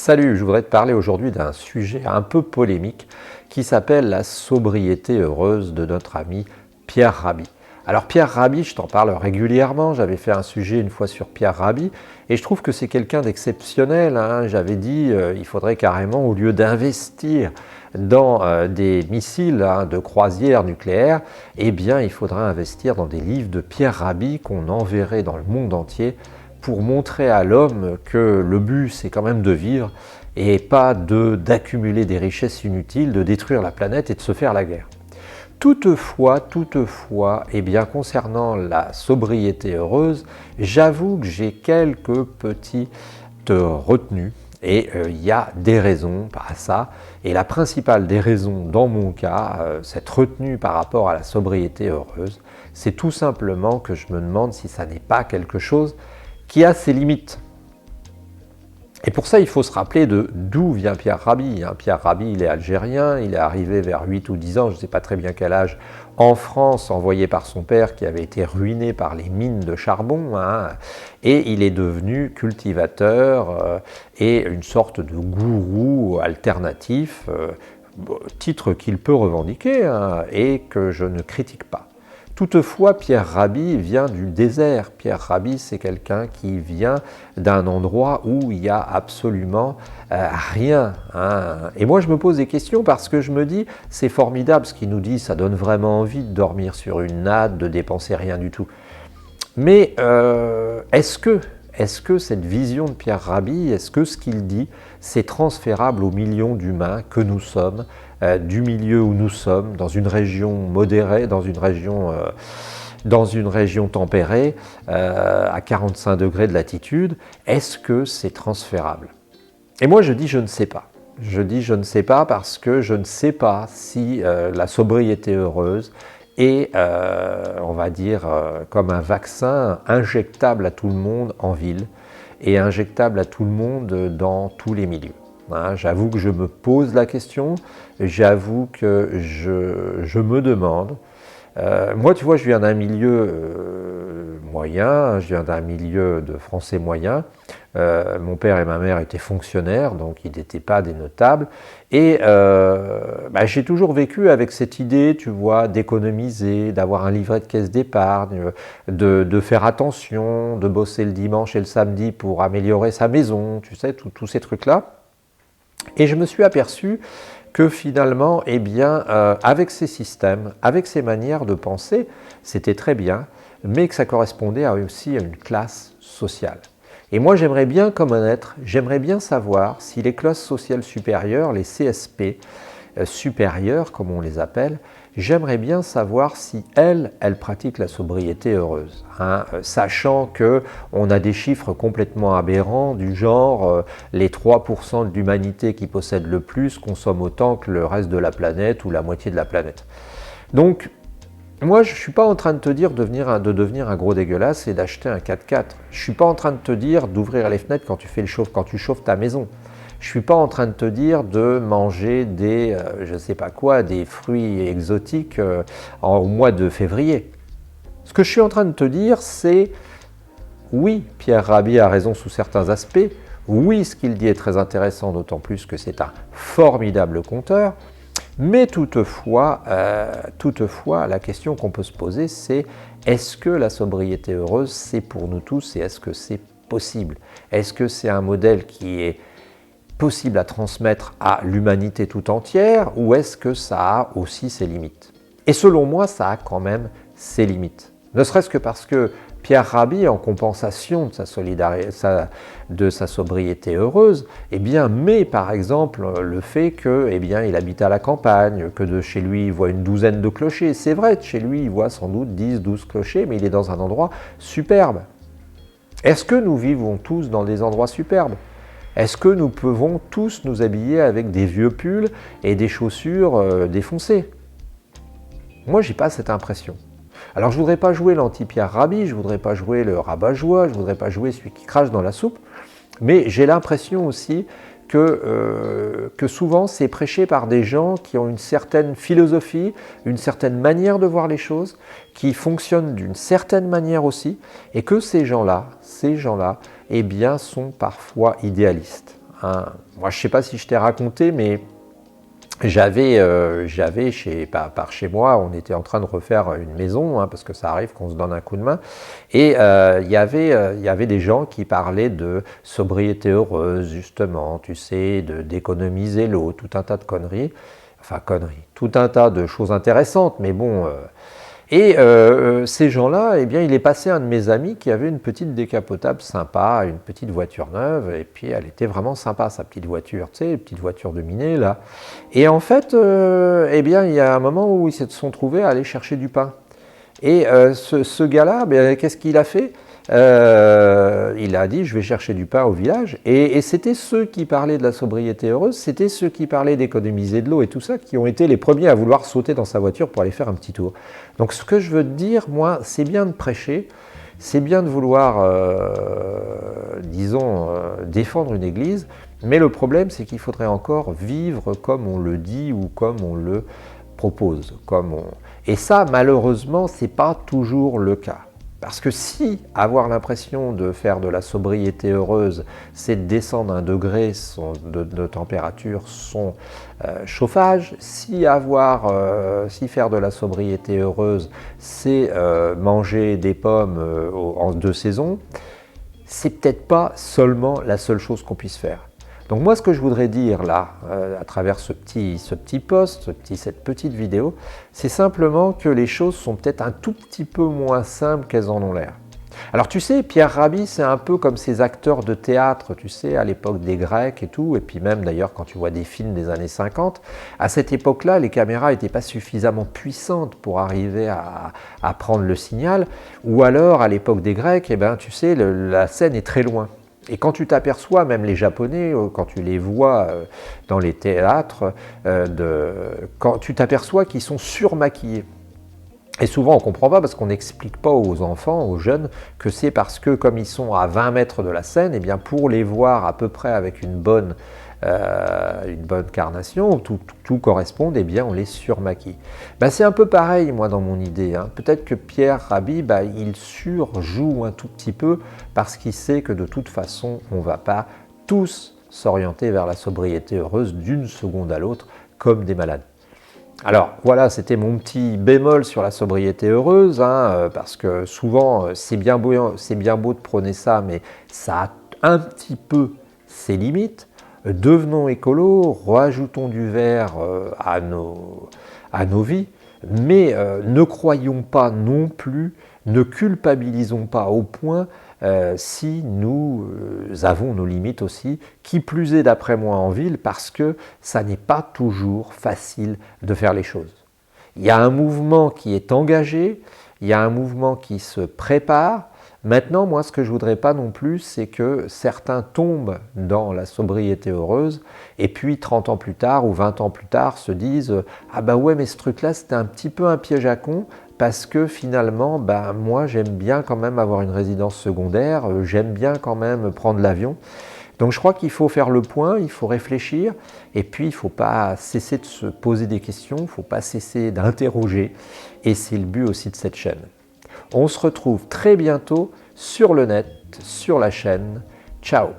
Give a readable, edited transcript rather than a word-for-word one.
Salut, je voudrais te parler aujourd'hui d'un sujet un peu polémique qui s'appelle la sobriété heureuse de notre ami Pierre Rabhi. Alors Pierre Rabhi, je t'en parle régulièrement, j'avais fait un sujet une fois sur Pierre Rabhi et je trouve que c'est quelqu'un d'exceptionnel. J'avais dit il faudrait carrément, au lieu d'investir dans des missiles de croisière nucléaire, eh bien il faudrait investir dans des livres de Pierre Rabhi qu'on enverrait dans le monde entier pour montrer à l'homme que le but c'est quand même de vivre et pas d'accumuler des richesses inutiles, de détruire la planète et de se faire la guerre. Toutefois, eh bien, concernant la sobriété heureuse, j'avoue que j'ai quelques petites retenues et il y a des raisons à ça. Et la principale des raisons dans mon cas, cette retenue par rapport à la sobriété heureuse, c'est tout simplement que je me demande si ça n'est pas quelque chose qui a ses limites. Et pour ça, il faut se rappeler d'où vient Pierre Rabhi. Pierre Rabhi, il est algérien, il est arrivé vers 8 ou 10 ans, je ne sais pas très bien quel âge, en France, envoyé par son père qui avait été ruiné par les mines de charbon, et il est devenu cultivateur et une sorte de gourou alternatif, titre qu'il peut revendiquer et que je ne critique pas. Toutefois, Pierre Rabhi vient du désert. Pierre Rabhi, c'est quelqu'un qui vient d'un endroit où il n'y a absolument rien. Et moi, je me pose des questions parce que je me dis, c'est formidable ce qu'il nous dit, ça donne vraiment envie de dormir sur une natte, de dépenser rien du tout. Mais est-ce que cette vision de Pierre Rabhi, est-ce que ce qu'il dit, c'est transférable aux millions d'humains que nous sommes, du milieu où nous sommes, dans une région modérée, dans une région tempérée, à 45 degrés de latitude, est-ce que c'est transférable? Et moi je dis je ne sais pas. Je dis je ne sais pas parce que je ne sais pas si la sobriété heureuse est, on va dire, comme un vaccin injectable à tout le monde en ville et injectable à tout le monde dans tous les milieux. J'avoue que je me pose la question, j'avoue que je me demande. Moi, tu vois, je viens d'un milieu moyen, je viens d'un milieu de français moyen. Mon père et ma mère étaient fonctionnaires, donc ils n'étaient pas des notables. Et j'ai toujours vécu avec cette idée, tu vois, d'économiser, d'avoir un livret de caisse d'épargne, de faire attention, de bosser le dimanche et le samedi pour améliorer sa maison, tu sais, tous ces trucs-là. Et je me suis aperçu que finalement, eh bien, avec ces systèmes, avec ces manières de penser, c'était très bien, mais que ça correspondait aussi à une classe sociale. Et moi, j'aimerais bien connaître, j'aimerais bien savoir si les classes sociales supérieures, les CSP supérieures, comme on les appelle, j'aimerais bien savoir si elles pratiquent la sobriété heureuse, sachant qu'on a des chiffres complètement aberrants du genre les 3% de l'humanité qui possède le plus consomment autant que le reste de la planète ou la moitié de la planète. Donc, moi, je ne suis pas en train de te dire de devenir un gros dégueulasse et d'acheter un 4x4. Je ne suis pas en train de te dire d'ouvrir les fenêtres quand tu chauffes ta maison. Je ne suis pas en train de te dire de manger des, je ne sais pas quoi, des fruits exotiques au mois de février. Ce que je suis en train de te dire, c'est oui, Pierre Rabhi a raison sous certains aspects. Oui, ce qu'il dit est très intéressant, d'autant plus que c'est un formidable conteur. Mais toutefois, la question qu'on peut se poser, c'est est-ce que la sobriété heureuse, c'est pour nous tous et est-ce que c'est possible? Est-ce que c'est un modèle qui est possible à transmettre à l'humanité tout entière ou est-ce que ça a aussi ses limites? Et selon moi, ça a quand même ses limites. Ne serait-ce que parce que Pierre Rabhi, en compensation de sa sobriété heureuse, eh bien, met par exemple le fait qu'il habite à la campagne, que de chez lui il voit une douzaine de clochers. C'est vrai, de chez lui il voit sans doute 10, 12 clochers, mais il est dans un endroit superbe. Est-ce que nous vivons tous dans des endroits superbes? Est-ce que nous pouvons tous nous habiller avec des vieux pulls et des chaussures défoncées? Moi, j'ai pas cette impression. Alors, je voudrais pas jouer l'anti-Pierre Rabhi, je voudrais pas jouer le rabat-joie, je voudrais pas jouer celui qui crache dans la soupe, mais j'ai l'impression aussi que souvent c'est prêché par des gens qui ont une certaine philosophie, une certaine manière de voir les choses, qui fonctionnent d'une certaine manière aussi, et que ces gens-là, eh bien, sont parfois idéalistes. moi je ne sais pas si je t'ai raconté, mais j'avais par chez moi, on était en train de refaire une maison, hein, parce que ça arrive qu'on se donne un coup de main, et il y avait des gens qui parlaient de sobriété heureuse, justement, tu sais, d'économiser l'eau, tout un tas de conneries, enfin conneries, tout un tas de choses intéressantes, mais bon... ces gens-là, eh bien, il est passé un de mes amis qui avait une petite décapotable sympa, une petite voiture neuve, et puis elle était vraiment sympa, sa petite voiture, tu sais, petite voiture de miné, là. Et en fait, eh bien, il y a un moment où ils se sont trouvés à aller chercher du pain. Et ce gars-là, ben, qu'est-ce qu'il a fait? Il a dit, je vais chercher du pain au village. Et c'était ceux qui parlaient de la sobriété heureuse, c'était ceux qui parlaient d'économiser de l'eau et tout ça, qui ont été les premiers à vouloir sauter dans sa voiture pour aller faire un petit tour. Donc ce que je veux te dire, moi, c'est bien de prêcher, c'est bien de vouloir, disons, défendre une église, mais le problème, c'est qu'il faudrait encore vivre comme on le dit ou comme on le propose. Et ça, malheureusement, ce n'est pas toujours le cas. Parce que si avoir l'impression de faire de la sobriété heureuse, c'est de descendre 1 degré de température son chauffage, si faire de la sobriété heureuse, c'est manger des pommes en 2 saisons, c'est peut-être pas seulement la seule chose qu'on puisse faire. Donc moi, ce que je voudrais dire là, à travers ce petit post, cette petite vidéo, c'est simplement que les choses sont peut-être un tout petit peu moins simples qu'elles en ont l'air. Alors tu sais, Pierre Rabhi, c'est un peu comme ces acteurs de théâtre, tu sais, à l'époque des Grecs et tout, et puis même d'ailleurs quand tu vois des films des années 50, à cette époque-là, les caméras n'étaient pas suffisamment puissantes pour arriver à prendre le signal, ou alors à l'époque des Grecs, eh ben, tu sais, la scène est très loin. Et quand tu t'aperçois, même les Japonais, quand tu les vois dans les théâtres, quand tu t'aperçois qu'ils sont surmaquillés. Et souvent on ne comprend pas parce qu'on n'explique pas aux enfants, aux jeunes, que c'est parce que comme ils sont à 20 mètres de la scène, eh bien pour les voir à peu près avec une bonne carnation, tout corresponde, eh bien on les surmaquille. C'est un peu pareil moi dans mon idée. Hein. Peut-être que Pierre Rabhi, il surjoue un tout petit peu parce qu'il sait que de toute façon on ne va pas tous s'orienter vers la sobriété heureuse d'une seconde à l'autre comme des malades. Alors voilà, c'était mon petit bémol sur la sobriété heureuse, hein, parce que souvent c'est bien beau de prôner ça, mais ça a un petit peu ses limites. Devenons écolos, rajoutons du vert à nos vies, mais ne croyons pas non plus, ne culpabilisons pas au point si nous avons nos limites aussi, qui plus est d'après moi en ville, parce que ça n'est pas toujours facile de faire les choses. Il y a un mouvement qui est engagé, il y a un mouvement qui se prépare. Maintenant, moi, ce que je ne voudrais pas non plus, c'est que certains tombent dans la sobriété heureuse et puis 30 ans plus tard ou 20 ans plus tard se disent « Ah bah ouais, mais ce truc-là, c'était un petit peu un piège à con parce que finalement, moi, j'aime bien quand même avoir une résidence secondaire, j'aime bien quand même prendre l'avion. » Donc je crois qu'il faut faire le point, il faut réfléchir et puis il ne faut pas cesser de se poser des questions, il ne faut pas cesser d'interroger et c'est le but aussi de cette chaîne. On se retrouve très bientôt sur le net, sur la chaîne. Ciao!